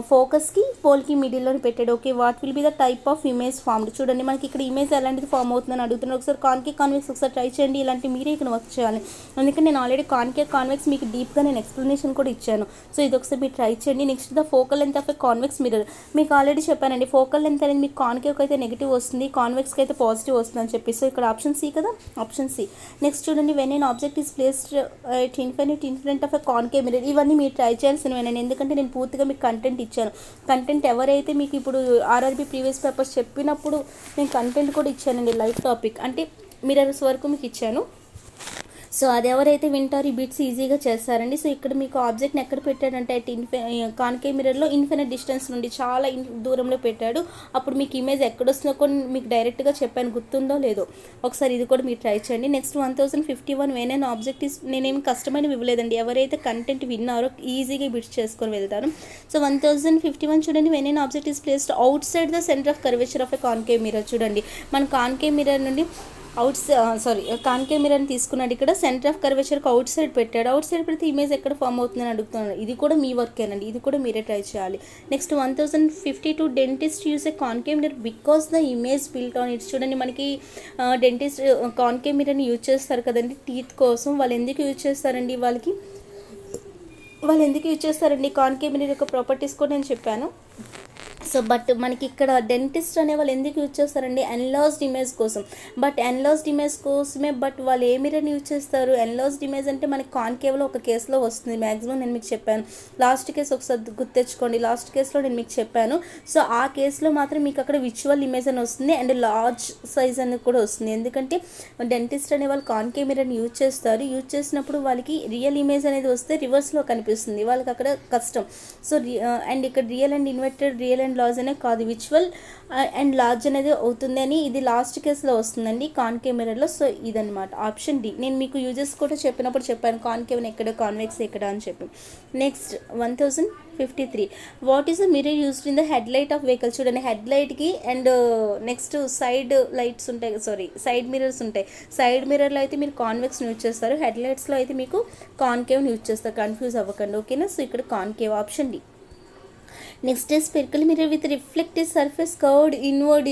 ఫోకస్కి పోల్కి మిడిల్లో పెట్టాడు. Okay, what will be the type of image formed. చూడండి మనకి ఇక్కడ ఇమేజ్ ఎలాంటిది ఫామ్ అవుతుందని అడుగుతున్నాను. ఒకసారి కాన్కేవ్ కాన్వెక్స్ ఒకసారి ట్రై చేయండి. ఇలాంటి మీరే ఇక్కడ వర్క్ చేయాలి. అందుకని నేను ఆల్రెడీ కాన్కేవ్ కాన్వెక్స్ మీకు డీప్గా నేను ఎక్స్ప్లెనేషన్ కూడా ఇచ్చాను. సో ఇది ఒకసారి మీరు ట్రై చేయండి. Next the focal length of a convex mirror. మీకు ఆల్రెడీ చెప్పానండి, ఫోకల్ లెంత్ అనేది మీకు కాన్కేవ్కి అయితే నెగిటివ్ వస్తుంది, కాన్వెక్స్కి అయితే పాజిటివ్ వస్తుంది అని చెప్పి. సో ఇక్కడ ఆప్షన్ సి కదా, ఆప్షన్ సి. నెక్స్ట్ చూడండి, when an object is placed at infinite in front of a concave mirror. ఇవన్నీ మీరు ట్రై చేయాల్సినవి. ఎందుకంటే నేను పూర్తిగా మీకు కంటెంట్ ఇచ్చాను. కంటెంట్ ఎవరైతే మీకు ఇప్పుడు ఆర్ఆర్బీ ప్రీవియస్ పేపర్స్ చెప్పినప్పుడు నేను కంటెంట్ కూడా ఇచ్చానండి. లైవ్ టాపిక్ అంటే మిర్రర్స్ వరకు మీకు ఇచ్చాను. సో అది ఎవరైతే వింటారో ఈ బిట్స్ ఈజీగా చేస్తారండి. సో ఇక్కడ మీకు ఆబ్జెక్ట్ని ఎక్కడ పెట్టాడంటే అట్ కాన్కేవ్ మిర్రర్లో ఇన్ఫినిట్ డిస్టెన్స్ నుండి చాలా దూరంలో పెట్టాడు. అప్పుడు మీకు ఇమేజ్ ఎక్కడొస్తుందో కూడా మీకు డైరెక్ట్గా చెప్పాను, గుర్తుందో లేదో ఒకసారి ఇది కూడా మీరు ట్రై చేయండి. Next 1051 when an object is, నేనేమి కష్టమైన ఇవ్వలేదండి, ఎవరైతే కంటెంట్ విన్నారో ఈజీగా బిట్స్ చేసుకొని వెళ్తారు. సో 1051 చూడండి, when an object is placed outside the centre of curvature of a concave mirror. చూడండి మన కాన్కేవ్ మిర్రర్ నుండి కాన్కేవ్ మిర్రర్ని తీసుకున్నాడు. ఇక్కడ సెంటర్ ఆఫ్ కర్వేచర్కి అవుట్ సైడ్ పెట్టాడు. అవుట్ సైడ్ పెడితే ఇమేజ్ ఎక్కడ ఫామ్ అవుతుందని అడుగుతున్నాడు. ఇది కూడా మీ వర్కేనండి, ఇది కూడా మీరే ట్రై చేయాలి. Next 1052 dentist use a concave mirror because the image built on its. చూడండి మనకి డెంటిస్ట్ కాన్కేవ్ మిర్రర్ని యూజ్ చేస్తారు కదండి టీత్ కోసం. వాళ్ళు ఎందుకు యూజ్ చేస్తారండి, వాళ్ళు ఎందుకు యూజ్ చేస్తారండి కాన్కేవ్ మిర్రర్ యొక్క ప్రాపర్టీస్ కూడా నేను చెప్పాను. సో బట్ మనకి ఇక్కడ డెంటిస్ట్ అనే వాళ్ళు ఎందుకు యూజ్ చేస్తారండి, ఎన్లాస్డ్ ఇమేజ్ కోసం. బట్ ఎన్లాస్డ్ ఇమేజ్ కోసమే, బట్ వాళ్ళు ఏ మిర్రర్ని యూజ్ చేస్తారు, ఎన్లాస్డ్ ఇమేజ్ అంటే మనకి కాన్కేవ్లో ఒక కేసులో వస్తుంది మ్యాక్సిమం. నేను మీకు చెప్పాను లాస్ట్ కేసు, ఒకసారి గుర్తెచ్చుకోండి, లాస్ట్ కేసులో నేను మీకు చెప్పాను. సో ఆ కేసులో మాత్రం మీకు అక్కడ విజువల్ ఇమేజ్ అని వస్తుంది అండ్ లార్జ్ సైజ్ అనేది కూడా వస్తుంది. ఎందుకంటే డెంటిస్ట్ అనే వాళ్ళు కాన్కేవ్ మిర్రర్ని యూజ్ చేస్తారు. యూజ్ చేసినప్పుడు వాళ్ళకి రియల్ ఇమేజ్ అనేది వస్తే రివర్స్లో కనిపిస్తుంది, వాళ్ళకి అక్కడ కష్టం. సో అండ్ ఇక్కడ real and inverted, real and large అనే కాదు, విజువల్ అండ్ లార్జ్ అనేది అవుతుంది అని ఇది లాస్ట్ కేసులో వస్తుందండి కాన్కేవ్ మిర్రర్లో. సో ఇదనమాట ఆప్షన్ డి. నేను మీకు యూజెస్ కూడా చెప్పినప్పుడు చెప్పాను కాన్కేవ్ని ఎక్కడ, కాన్వెక్స్ ఎక్కడ అని చెప్పి. Next 1053 what is the mirror used in the head light of vehicle. చూడండి హెడ్ లైట్కి అండ్ నెక్స్ట్ సైడ్ లైట్స్ ఉంటాయి, సైడ్ మిర్రర్స్ ఉంటాయి. సైడ్ మిర్రర్లో అయితే మీరు కాన్వెక్స్ని యూజ్ చేస్తారు, హెడ్ లైట్స్లో అయితే మీకు కాన్కేవ్ని యూజ్ చేస్తారు. కన్ఫ్యూజ్ అవ్వకండి, ఓకేనా. సో ఇక్కడ concave option D. Next spherical mirror with reflective surface curved inward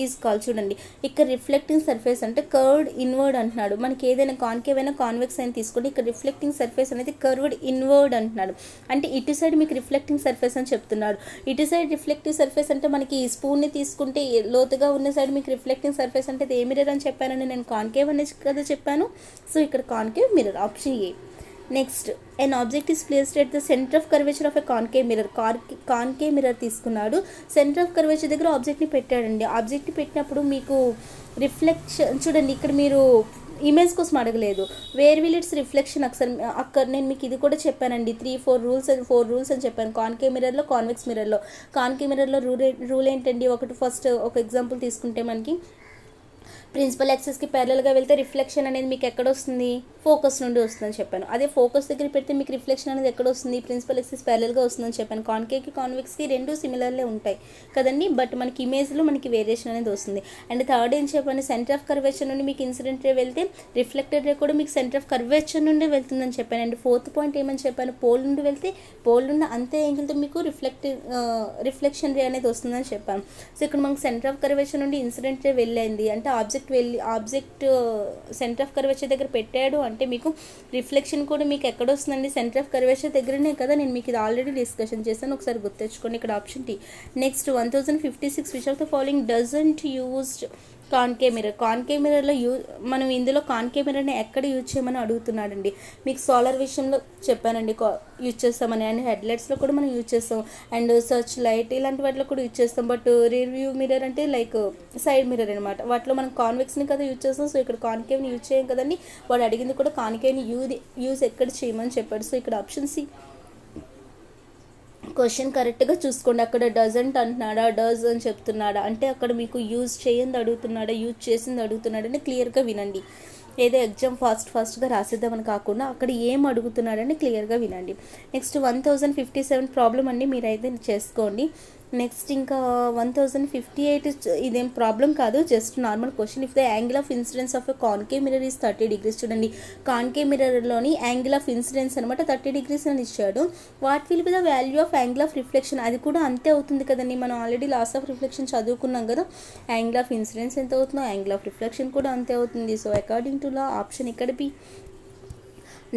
is call. చూడండి ఇక్కడ రిఫ్లెక్టింగ్ సర్ఫేస్ అంటే కర్వ్డ్ ఇన్వర్డ్ అంటున్నాడు. మనకి ఏదైనా కాన్కేవ్ అయినా కాన్వెక్స్ అయినా తీసుకోండి, ఇక్కడ రిఫ్లెక్టింగ్ సర్ఫేస్ అనేది కర్వ్డ్ ఇన్వర్డ్ అంటున్నాడు. అంటే ఇటు సైడ్ మీకు రిఫ్లెక్టింగ్ సర్ఫేస్ అని చెప్తున్నాడు. ఇటు సైడ్ రిఫ్లెక్టివ్ సర్ఫేస్ అంటే మనకి స్పూన్ని తీసుకుంటే లోతుగా ఉన్న సైడ్ మీకు రిఫ్లెక్టింగ్ సర్ఫేస్ అంటే ఏ మిర్రర్ అని చెప్పానని నేను కాన్కేవ్ అనేది కదా చెప్పాను. సో ఇక్కడ concave mirror option A. Next an object is placed at the centre of curvature of a concave mirror. Concave mirror తీసుకున్నాడు, సెంటర్ ఆఫ్ కర్వేచర్ దగ్గర ఆబ్జెక్ట్ని పెట్టాడండి. ఆబ్జెక్ట్ని పెట్టినప్పుడు మీకు రిఫ్లెక్షన్, చూడండి ఇక్కడ మీరు ఇమేజ్ కోసం అడగలేదు, వేర్ విల్ ఇట్స్ రిఫ్లెక్షన్ అక్కడ నేను మీకు ఇది కూడా చెప్పానండి. 4 రూల్స్ అని చెప్పాను కాన్కేవ్ మిర్రర్లో, కాన్వెక్స్ మిర్రర్లో. కాన్కేవ్ మిర్రర్లో రూల్ ఏంటండి, ఫస్ట్ ఒక ఎగ్జాంపుల్ తీసుకుంటే మనకి ప్రిన్సిపల్ యాక్సిస్కి ప్యారలల్గా వెళ్తే రిఫ్లెక్షన్ అనేది మీకు ఎక్కడ వస్తుంది, ఫోకస్ నుండి వస్తుందని చెప్పాను. అదే ఫోకస్ దగ్గర పెడితే మీకు రిఫ్లెక్షన్ అనేది ఎక్కడ వస్తుంది, ప్రిన్సిపల్ యాక్సిస్ ప్యారలల్గా వస్తుందని చెప్పాను. కాన్కేవ్కి కాన్వెక్స్కి రెండు సిమిలర్లే ఉంటాయి కదండి, బట్ మనకి ఇమేజ్లో మనకి వేరియేషన్ అనేది వస్తుంది. అండ్ థర్డ్ ఏం చెప్పాను, సెంటర్ ఆఫ్ కర్వేచర్ నుండి మీకు ఇన్సిడెంట్ రే వెళ్తే రిఫ్లెక్టెడ్ రే కూడా మీకు సెంటర్ ఆఫ్ కర్వేచర్ నుండి వెళ్తుందని చెప్పాను. అండ్ ఫోర్త్ పాయింట్ ఏమని చెప్పాను, పోల్ నుండి వెళ్తే పోల్ నుండి అంతే యాంగిల్తో మీకు రిఫ్లెక్షన్ రే అనేది వస్తుందని చెప్పాను. సో ఇక్కడ మనకు సెంటర్ ఆఫ్ కర్వేచర్ నుండి ఇన్సిడెంట్ రే వెళ్ళింది అంటే ఆబ్జెక్ట్ సెంటర్ ఆఫ్ కర్వేచర్ దగ్గర పెట్టాడు అంటే మీకు రిఫ్లెక్షన్ కూడా మీకు ఎక్కడ వస్తుందండి, సెంటర్ ఆఫ్ కర్వేచర్ దగ్గరనే కదా. నేను మీకు ఇది ఆల్రెడీ డిస్కషన్ చేశాను, ఒకసారి గుర్తెచ్చుకోండి. ఇక్కడ option T. Next 1056 which of the following doesn't used concave mirror. Concave మిర్రర్లో మనం ఇందులో కాన్కేవ్ మిర్రర్ని ఎక్కడ యూజ్ చేయమని అడుగుతున్నాడండి. మీకు సోలార్ విషయంలో చెప్పానండి యూజ్ చేస్తామని, అండ్ హెడ్లైట్స్లో కూడా మనం యూజ్ చేస్తాం, అండ్ సర్చ్ లైట్ ఇలాంటి వాటిలో కూడా యూజ్ చేస్తాం. బట్ రియర్ వ్యూ మిర్రర్ అంటే లైక్ సైడ్ మిర్రర్ అనమాట, వాటిలో మనం కాన్వెక్స్ని కదా యూజ్ చేస్తాం. సో ఇక్కడ కాన్కేవ్ని యూజ్ చేయం కదండి, వాడు అడిగింది కూడా కాన్కేవ్ని యూజ్ ఎక్కడ చేయమని చెప్పాడు. సో ఇక్కడ ఆప్షన్ సి. క్వశ్చన్ కరెక్ట్గా చూసుకోండి, అక్కడ డజంట్ అంటున్నాడా, డజ్ అని చెప్తున్నాడా అంటే అక్కడ మీకు యూజ్ చేయంది అడుగుతున్నాడా, యూజ్ చేసింది అడుగుతున్నాడా అని క్లియర్గా వినండి. ఏదో ఎగ్జామ్ ఫాస్ట్గా రాసేద్దామని కాకుండా అక్కడ ఏం అడుగుతున్నాడని క్లియర్గా వినండి. నెక్స్ట్ 1057 ప్రాబ్లం అండి, మీరైతే చేసుకోండి. నెక్స్ట్ ఇంకా 1058 ఇదేం ప్రాబ్లం కాదు, just normal question. If the angle of incidence of a concave mirror is 30 degrees. చూడండి, కాన్కేవ్ మిర్రర్లోని యాంగిల్ ఆఫ్ ఇన్సిడెన్స్ అనమాట 30 degrees అని ఇచ్చాడు. What will be the value of angle of reflection? అది కూడా అంతే అవుతుంది కదండి, మనం ఆల్రెడీ లాస్ ఆఫ్ రిఫ్లెక్షన్ చదువుకున్నాం కదా. యాంగిల్ ఆఫ్ ఇన్సిడెన్స్ ఎంత అవుతుందో యాంగిల్ ఆఫ్ రిఫ్లెక్షన్ కూడా అంతే అవుతుంది. So according to law option ఇక్కడ బి.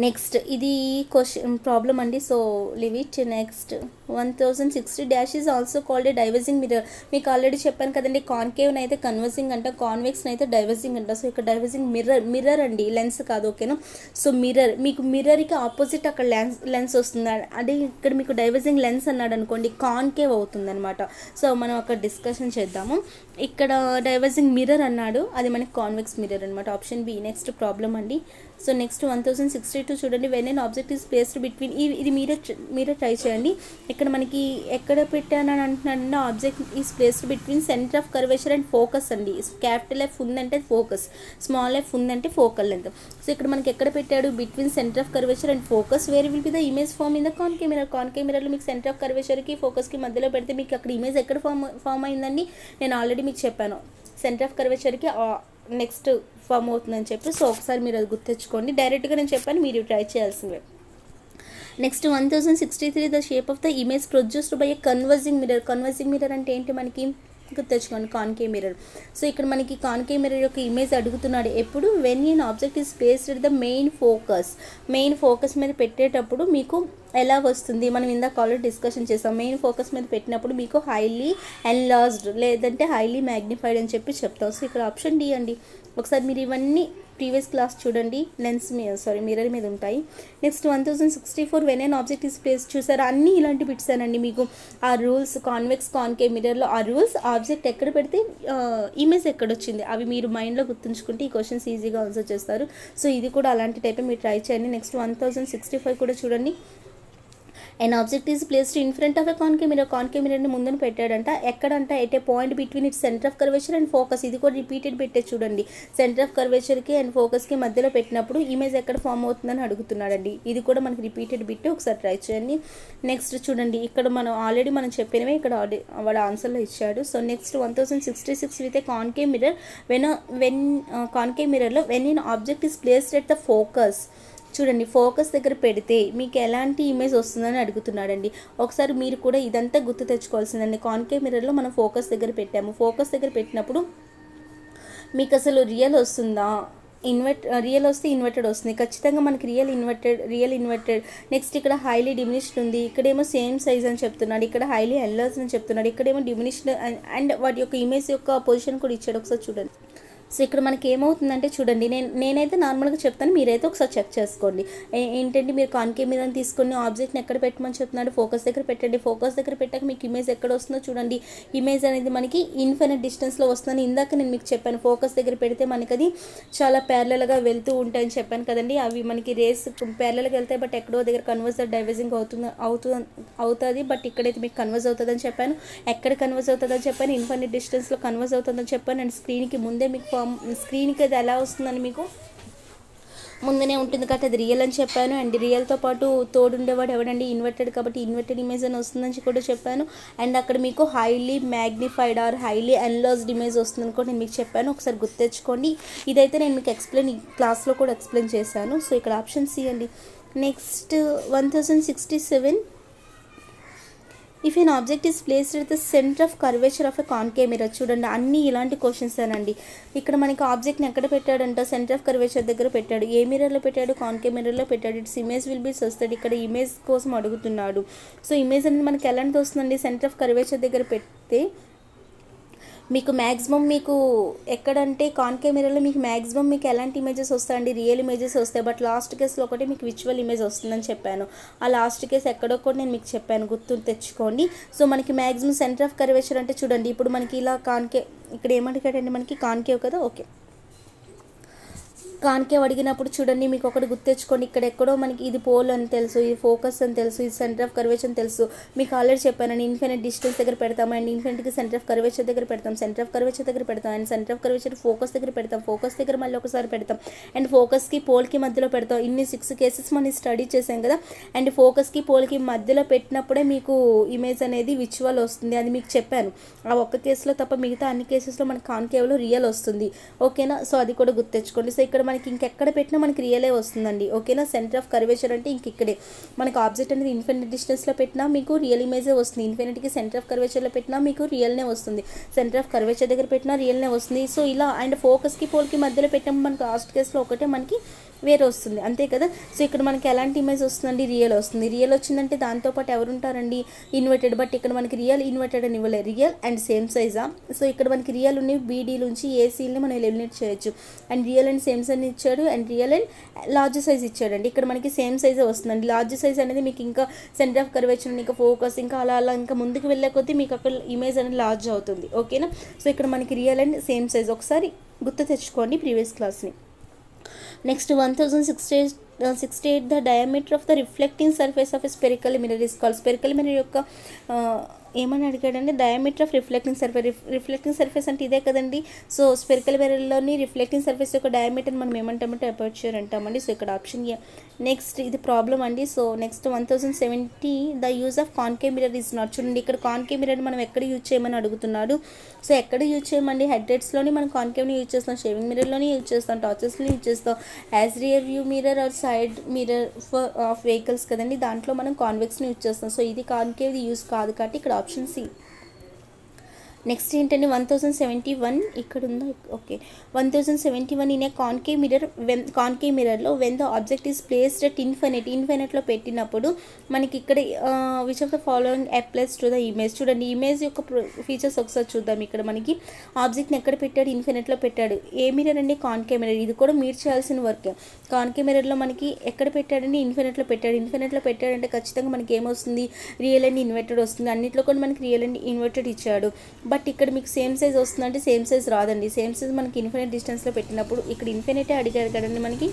నెక్స్ట్ ఇది క్వశ్చన్ ప్రాబ్లం అండి, so live it. Next 1060 dash is also called a diverging mirror. మీకు ఆల్రెడీ చెప్పాను కదండి, కాన్కేవ్ని అయితే కన్వర్జింగ్ అంట, కాన్వెక్స్ని అయితే డైవర్జింగ్ అంట. సో ఇక్కడ డైవర్జింగ్ మిర్రర్ అండి, లెన్స్ కాదు, ఓకేనా. సో మిర్రర్, మీకు మిర్రర్కి ఆపోజిట్ అక్కడ లెన్స్ వస్తుంది, అదే ఇక్కడ మీకు డైవర్జింగ్ లెన్స్ అన్నాడు అనుకోండి, కాన్కేవ్ అవుతుంది అనమాట. సో మనం అక్కడ డిస్కషన్ చేద్దాము. ఇక్కడ డైవర్జింగ్ మిర్రర్ అన్నాడు, అది మనకి కాన్వెక్స్ మిర్రర్ అనమాట, ఆప్షన్ బి. నెక్స్ట్ ప్రాబ్లం అండి. సో నెక్స్ట్ 1062 చూడండి, when an object is placed between, ఇది మీరే ట్రై చేయండి. ఇక్కడ మనకి ఎక్కడ పెట్టానని అంటున్నాను, object is placed between centre of curvature and focus అండి. క్యాపిటల్ ఎఫ్ ఉందంటే ఫోకస్, స్మాల్ ఎఫ్ ఉందంటే ఫోకల్ లెంత్. సో ఇక్కడ మనకి ఎక్కడ పెట్టాడు, between centre of curvature and focus. Where will be the image form in the concave mirror. Concave మిర్రర్లో మీకు centre of కర్వేచర్కి ఫోకస్కి మధ్యలో పెడితే మీకు అక్కడ ఇమేజ్ ఎక్కడ ఫామ్ అయిందండి, నేను ఆల్రెడీ మీకు చెప్పాను, సెంటర్ ఆఫ్ కర్వేచర్కి నెక్స్ట్ ఫామ్ అవుతుందని చెప్పి. సో ఒకసారి మీరు అది గుర్తెచ్చుకోండి, డైరెక్ట్గా నేను చెప్పాను, మీరు ట్రై చేయాల్సిందే. Next 1063, the shape of the image produced by A converging mirror. Converging mirror అంటే ఏంటి మనకి గుర్తెచ్చుకోండి, కాన్కేవ్ మిర్రర్. సో ఇక్కడ మనకి కాన్కేవ్ మిర్రర్ యొక్క ఇమేజ్ అడుగుతున్నాడు ఎప్పుడు, when an object is placed at the main focus మీద పెట్టేటప్పుడు మీకు ఎలా వస్తుంది, మనం ఇందాక ఆల్రెడీ డిస్కషన్ చేసాం. మెయిన్ ఫోకస్ మీద పెట్టినప్పుడు మీకు హైలీ ఎన్లార్జ్డ్ లేదంటే హైలీ మ్యాగ్నిఫైడ్ అని చెప్పి చెప్తాం. సో ఇక్కడ ఆప్షన్ డి అండి. ఒకసారి మీరు ఇవన్నీ ప్రీవియస్ క్లాస్ చూడండి, మిర్రర్ మీద ఉంటాయి. Next 1064, when an object is place. చూసారా, అన్నీ ఇలాంటి బిట్స్ అనండి మీకు. ఆ రూల్స్, కాన్వెక్స్ కాన్కేవ్ మిర్రర్లో ఆ రూల్స్, ఆబ్జెక్ట్ ఎక్కడ పెడితే ఇమేజ్ ఎక్కడ వచ్చింది, అవి మీరు మైండ్లో గుర్తుంచుకుంటే ఈ క్వశ్చన్స్ ఈజీగా ఆన్సర్ చేస్తారు. సో ఇది కూడా అలాంటి టైపే, మీరు ట్రై చేయండి. నెక్స్ట్ 1065 కూడా చూడండి, and object is placed in front of a concave మిర్రర్ని ముందున పెట్టాడంట, ఎక్కడంట, at a point between its centre of curvature and focus. ఇది కూడా రిపీటెడ్ పెట్టే చూడండి, సెంటర్ ఆఫ్ కర్వేచర్కి అండ్ ఫోకస్కి మధ్యలో పెట్టినప్పుడు ఇమేజ్ ఎక్కడ ఫామ్ అవుతుందని అడుగుతున్నాడండి. ఇది కూడా మనకి రిపీటెడ్ బిట్, ఒకసారి ట్రై చేయండి. నెక్స్ట్ చూడండి, ఇక్కడ ఆల్రెడీ మనం చెప్పినవే ఇక్కడ వాడు ఆన్సర్లో ఇచ్చాడు. So next 1066, with a concave mirror, concave మిర్రర్లో when in object is placed at the focus. చూడండి, ఫోకస్ దగ్గర పెడితే మీకు ఎలాంటి ఇమేజ్ వస్తుందని అడుగుతున్నాడండి. ఒకసారి మీరు కూడా ఇదంతా గుర్తు తెచ్చుకోవాల్సిందండి. కాన్కేవ్ మిర్రర్లో మనం ఫోకస్ దగ్గర పెట్టాము, ఫోకస్ దగ్గర పెట్టినప్పుడు మీకు అసలు రియల్ వస్తుందా, రియల్ వస్తే ఇన్వర్టెడ్ వస్తుంది, ఖచ్చితంగా మనకి రియల్ ఇన్వర్టెడ్. నెక్స్ట్ ఇక్కడ హైలీ డిమినిష్డ్ ఉంది, ఇక్కడేమో సేమ్ సైజ్ అని చెప్తున్నాడు, ఇక్కడ హైలీ ఎన్లార్జ్డ్ అని చెప్తున్నాడు, ఇక్కడేమో డిమినిష్డ్ అండ్ వాటి యొక్క ఇమేజ్ యొక్క పొజిషన్ కూడా ఇచ్చాడు. ఒకసారి చూడండి. సో ఇక్కడ మనకి ఏమవుతుందంటే చూడండి, నేనైతే నార్మల్గా చెప్తాను, మీరైతే ఒకసారి చెక్ చేసుకోండి. ఏంటంటే మీరు కాన్కేవ్ మిర్రర్ని తీసుకొని ఆబ్జెక్ట్ని ఎక్కడ పెట్టమని చెప్తున్నాడు, ఫోకస్ దగ్గర పెట్టండి. ఫోకస్ దగ్గర పెట్టాక మీకు ఇమేజ్ ఎక్కడ వస్తుందో చూడండి. ఇమేజ్ అనేది మనకి ఇన్ఫినిట్ డిస్టెన్స్లో వస్తుందని ఇందాక నేను మీకు చెప్పాను. ఫోకస్ దగ్గర పెడితే మనకి అది చాలా ప్యారలల్గా వెళ్తూ ఉంటాయని చెప్పాను కదండి. అవి మనకి రేస్ ప్యారలల్గా వెళ్తాయి, బట్ ఎక్కడో దగ్గర కన్వర్స్ డైవర్జింగ్ అవుతుంది. బట్ ఇక్కడైతే మీకు కన్వర్స్ అవుతుందని చెప్పాను, ఎక్కడ కన్వర్స్ అవుతుందని చెప్పాను, ఇన్ఫినిట్ డిస్టెన్స్లో కన్వర్స్ అవుతుందని చెప్పాను. అండ్ స్క్రీన్కి ముందే మీకు స్క్రీన్కి అది ఎలా వస్తుందని మీకు ముందునే ఉంటుంది కాబట్టి అది రియల్ అని చెప్పాను. అండ్ రియల్తో పాటు తోడుండేవాడు ఎవడండి, ఇన్వర్టెడ్, కాబట్టి ఇన్వర్టెడ్ ఇమేజ్ అని వస్తుందని కూడా చెప్పాను. అండ్ అక్కడ మీకు highly magnified or highly enlarged image వస్తుందని కూడా నేను మీకు చెప్పాను, ఒకసారి గుర్తెచ్చుకోండి. ఇదైతే నేను మీకు క్లాస్లో కూడా ఎక్స్ప్లెయిన్ చేశాను. సో ఇక్కడ ఆప్షన్ సి అండి. Next 1067, if an object is placed at the centre of curvature of a concave mirror. చూడండి, అన్ని ఇలాంటి క్వశ్చన్స్ అనండి. ఇక్కడ మనకి ఆబ్జెక్ట్ని ఎక్కడ పెట్టాడంట, సెంటర్ ఆఫ్ కర్వేచర్ దగ్గర పెట్టాడు. ఏ మిర్రర్లో పెట్టాడు, కాన్కేవ్ మిర్రర్లో పెట్టాడు. ఇట్స్ ఇమేజ్ విల్ బి వస్తాడు, ఇక్కడ ఇమేజ్ కోసం అడుగుతున్నాడు. సో ఇమేజ్ అనేది మనకి ఎలాంటిది వస్తుందండి, సెంటర్ ఆఫ్ కర్వేచర్ దగ్గర పెడితే మీకు మ్యాక్సిమం మీకు ఎక్కడంటే కాన్కేవ్ మిర్రర్లో మీకు మ్యాక్సిమం మీకు ఎలాంటి ఇమేజెస్ వస్తాయండి, రియల్ ఇమేజెస్ వస్తాయి. బట్ లాస్ట్ కేసులో ఒకటి మీకు విజువల్ ఇమేజ్ వస్తుందని చెప్పాను. ఆ లాస్ట్ కేసు ఎక్కడో కూడా నేను మీకు చెప్పాను, గుర్తు తెచ్చుకోండి. సో మనకి మ్యాక్సిమం సెంటర్ ఆఫ్ కర్వేచర్ అంటే చూడండి, ఇప్పుడు మనకి ఇలా కాన్కేవ్, ఇక్కడ ఏమడిగాడండి, మనకి కాన్కేవ్ కదా, ఓకే. కాన్కేవ్ అడిగినప్పుడు చూడండి మీకు ఒకటి గుర్తెచ్చుకోండి, ఇక్కడ ఎక్కడో మనకి ఇది పోల్ అని తెలుసు, ఇది ఫోకస్ అని తెలుసు, ఇది సెంటర్ ఆఫ్ కర్వేచర్ అని తెలుసు. మీకు ఆల్రెడీ చెప్పానండి, ఇన్ఫినిట్ డిస్టెన్స్ దగ్గర పెడతాం అండ్ ఇన్ఫినిట్కి సెంటర్ ఆఫ్ కర్వేచర్ దగ్గర పెడతాం, సెంటర్ ఆఫ్ కర్వేచర్ దగ్గర పెడతాం and centre of curvature focus దగ్గర పెడతాం, ఫోకస్ దగ్గర మళ్ళీ ఒకసారి పెడతాం అండ్ ఫోకస్కి పోల్కి మధ్యలో పెడతాం. ఇన్ని 6 కేసెస్ మనం స్టడీ చేసాం కదా. అండ్ ఫోకస్కి పోల్కి మధ్యలో పెట్టినప్పుడే మీకు ఇమేజ్ అనేది విజువల్ వస్తుంది, అది మీకు చెప్పాను. ఆ ఒక్క కేసులో తప్ప మిగతా అన్ని కేసెస్లో మనకి కాన్కేవ్లో రియల్ వస్తుంది. ఓకేనా, సో అది కూడా గుర్తెచ్చుకోండి. సో ఇక్కడ మనకి ఇంకెక్కడ పెట్టినా మనకి రియలే వస్తుందండి. ఓకేనా, సెంటర్ ఆఫ్ కర్వేచర్ అంటే ఇక్కడే మనకి ఆబ్జెక్ట్ అనేది ఇన్ఫినిట్ డిస్టెన్స్లో పెట్టినా మీకు రియల్ ఇమేజే వస్తుంది, ఇన్ఫినిట్కి సెంటర్ ఆఫ్ కర్వేచర్లో పెట్టినా మీకు రియల్నే వస్తుంది, సెంటర్ ఆఫ్ కర్వేచర్ దగ్గర పెట్టినా రియల్నే వస్తుంది. సో ఇలా అండ్ ఫోకస్కి పోల్కి మధ్యలో పెట్టినప్పుడు మనకి లాస్ట్ కేసులో ఒకటే మనకి వేరే వస్తుంది, అంతే కదా. సో ఇక్కడ మనకి ఎలాంటి ఇమేజ్ వస్తుందండి, రియల్ వస్తుంది. రియల్ వచ్చిందంటే దాంతోపాటు ఎవరు ఉంటారండి, ఇన్వర్టెడ్. బట్ ఇక్కడ మనకి రియల్ ఇన్వర్టెడ్ అని ఇవ్వలేదు, రియల్ అండ్ సేమ్ సైజా. సో ఇక్కడ మనకి రియల్ ఉన్న బీడీ నుంచి ఏసీని మనం ఎలిమినేట్ చేయొచ్చు and real and same size ఇచ్చాడు and real and large size ఇచ్చాడండి. ఇక్కడ మనకి సేమ్ సైజే వస్తుందండి. లార్జ్ సైజ్ అనేది మీకు ఇంకా సెంటర్ ఆఫ్ కర్వేచర్ ఇంకా ఫోకస్ ఇంకా అలా ఇంకా ముందుకు వెళ్ళే కొద్దీ మీకు అక్కడ ఇమేజ్ అనేది లార్జ్ అవుతుంది. ఓకేనా, సో ఇక్కడ మనకి రియల్ అండ్ సేమ్ సైజ్ ఒకసారి గుర్తు తెచ్చుకోండి ప్రీవియస్ క్లాస్ని. Next 1068 the diameter of the reflecting surface of a spherical mirror is called. Spherical mirror యొక్క ఏమని అడిగాడంటే diameter of reflecting surface. Reflecting surface అంటే ఇదే కదండి. సో స్పెరికల్ మిర్రర్లోని రిఫ్లెక్టింగ్ సర్ఫేస్ యొక్క డయామీటర్ మనం ఏమంటామంటే అపర్చర్ అంటామండి. సో ఇక్కడ ఆప్షన్ ఏ. నెక్స్ట్ ఇది ప్రాబ్లం అండి. So next 1070 the use of concave mirror is not. చూడండి ఇక్కడ కాన్కేవ్ మిర్రర్ మనం ఎక్కడ యూజ్ చేయమని అడుగుతున్నాడు. సో ఎక్కడ యూజ్ చేయమండి, హెడ్ లైట్స్లోని మనం కాన్కేవ్ని యూజ్ చేస్తాం, షేవింగ్ మిర్రర్లోని యూజ్ చేస్తాం, టార్చెస్ని యూజ్ చేస్తాం, as rear view mirror or side mirror for of vehicles కదండి, దాంట్లో మనం కాన్వెక్స్ని యూజ్ చేస్తాం. సో ఇది కాన్కేవ్ యూజ్ కాదు కాబట్టి ఇక్కడ ఆప్షన్ సి. నెక్స్ట్ ఏంటంటే 1071 ఇక్కడ ఉందా, ఓకే. 1071 ఇన్ ఏ కాన్కేవ్ మిర్రర్లో when the object is placed at ఇన్ఫినిట్లో పెట్టినప్పుడు మనకి ఇక్కడ which of the following applies to the image. చూడండి ఇమేజ్ యొక్క ఫీచర్స్ ఒకసారి చూద్దాం. ఇక్కడ మనకి ఆబ్జెక్ట్ని ఎక్కడ పెట్టాడు, ఇన్ఫినిట్లో పెట్టాడు. ఏ మిర్రర్ అండి, కాన్కేవ్ మిర్రర్. ఇది కూడా మీరు చేయాల్సిన వర్క్. కాన్కేవ్ మిర్రర్లో మనకి ఎక్కడ పెట్టాడండి, ఇన్ఫినిట్లో పెట్టాడంటే ఖచ్చితంగా మనకి ఏమొస్తుంది, రియల్ అండ్ ఇన్వర్టెడ్ వస్తుంది. అన్నింటిలో కూడా మనకి రియల్ అండ్ ఇన్వర్టెడ్ ఇచ్చాడు. బట్ ఇక్కడ మీకు సేమ్ సైజ్ వస్తుందంటే సేమ్ సైజ్ రాదండి. సేమ్ సైజ్ మనకి ఇన్ఫినిట్ డిస్టెన్స్లో పెట్టినప్పుడు ఇక్కడ ఇన్ఫినిటే అడిగారు కదండి మనకి.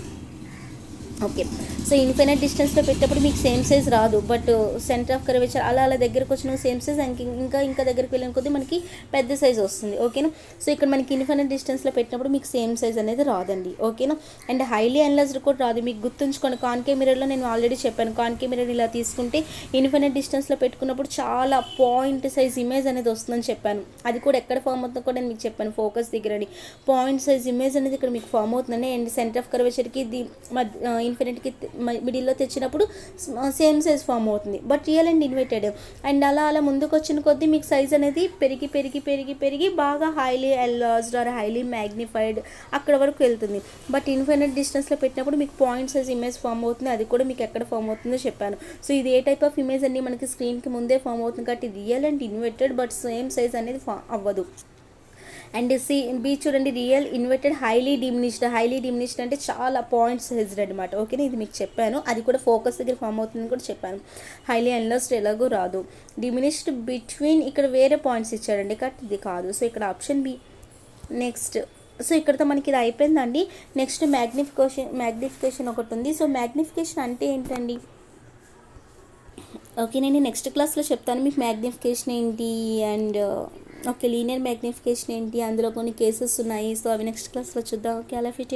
ఓకే, సో ఇన్ఫినిట్ డిస్టెన్స్లో పెట్టేటప్పుడు మీకు సేమ్ సైజ్ రాదు. బట్ సెంటర్ ఆఫ్ కర్వేచర్ అలా దగ్గరకు వచ్చిన సేమ్ సైజ్ ఇంకా దగ్గరికి వెళ్ళిన కొద్దీ మనకి పెద్ద సైజ్ వస్తుంది. ఓకేనా, సో ఇక్కడ మనకి ఇన్ఫినిట్ డిస్టెన్స్లో పెట్టినప్పుడు మీకు సేమ్ సైజ్ అనేది రాదండి. ఓకేనా, అండ్ హైలీ అనలైజ్డ్ కూడా రాదు. మీకు గుర్తుంచుకోండి, కాన్కేవ్ మిర్రర్లో నేను ఆల్రెడీ చెప్పాను. కాన్కేవ్ మిర్రర్ ఇలా తీసుకుంటే ఇన్ఫినిట్ డిస్టెన్స్లో పెట్టుకున్నప్పుడు చాలా పాయింట్ సైజ్ ఇమేజ్ అనేది వస్తుందని చెప్పాను. అది కూడా ఎక్కడ ఫామ్ అవుతుందో కూడా నేను మీకు చెప్పాను, ఫోకస్ దగ్గర పాయింట్ సైజ్ ఇమేజ్ అనేది ఇక్కడ మీకు ఫామ్ అవుతుందండి. అండ్ సెంటర్ ఆఫ్ కర్వేచర్కి ఇన్ఫినిట్కి మిడిల్లో తెచ్చినప్పుడు సేమ్ సైజ్ ఫామ్ అవుతుంది. But real and inverted and అలా ముందుకు వచ్చిన కొద్దీ మీకు సైజ్ అనేది పెరిగి బాగా highly enlarged or highly magnified అక్కడ వరకు వెళ్తుంది. బట్ ఇన్ఫినిట్ డిస్టెన్స్లో పెట్టినప్పుడు మీకు పాయింట్ సైజ్ ఇమేజ్ ఫామ్ అవుతుంది. అది కూడా మీకు ఎక్కడ ఫామ్ అవుతుందో చెప్పాను. సో ఇది ఏ టైప్ ఆఫ్ ఇమేజ్ అండి, మనకి స్క్రీన్కి ముందే ఫామ్ అవుతుంది కాబట్టి real and inverted, but same size అనేది అవ్వదు. అండ్ బి చూడండి, రియల్ ఇన్వర్టెడ్ హైలీ డిమినిష్డ్ అంటే చాలా పాయింట్స్ సైజ్డ్ అనమాట. ఓకేనా, ఇది మీకు చెప్పాను. అది కూడా ఫోకస్ దగ్గర ఫామ్ అవుతుందని కూడా చెప్పాను. హైలీ ఎన్లార్జ్డ్ ఎలాగో రాదు. డిమినిష్డ్ బిట్వీన్ ఇక్కడ వేరే పాయింట్స్ ఇచ్చాడండి కాబట్టి ఇది కాదు. సో ఇక్కడ ఆప్షన్ బి. నెక్స్ట్ సో ఇక్కడతో మనకి ఇది అయిపోయిందండి. నెక్స్ట్ మ్యాగ్నిఫికేషన్ ఒకటి ఉంది. సో మ్యాగ్నిఫికేషన్ అంటే ఏంటండి, ఓకే నేను నెక్స్ట్ క్లాస్లో చెప్తాను మీకు మ్యాగ్నిఫికేషన్ ఏంటి అండ్ ఓకే లీనియర్ మ్యాగ్నిఫికేషన్ ఏంటి, అందులో కొన్ని కేసెస్ ఉన్నాయి. సో అవి నెక్స్ట్ క్లాస్లో చూద్దాం. ఓకే, అలా ఫిట్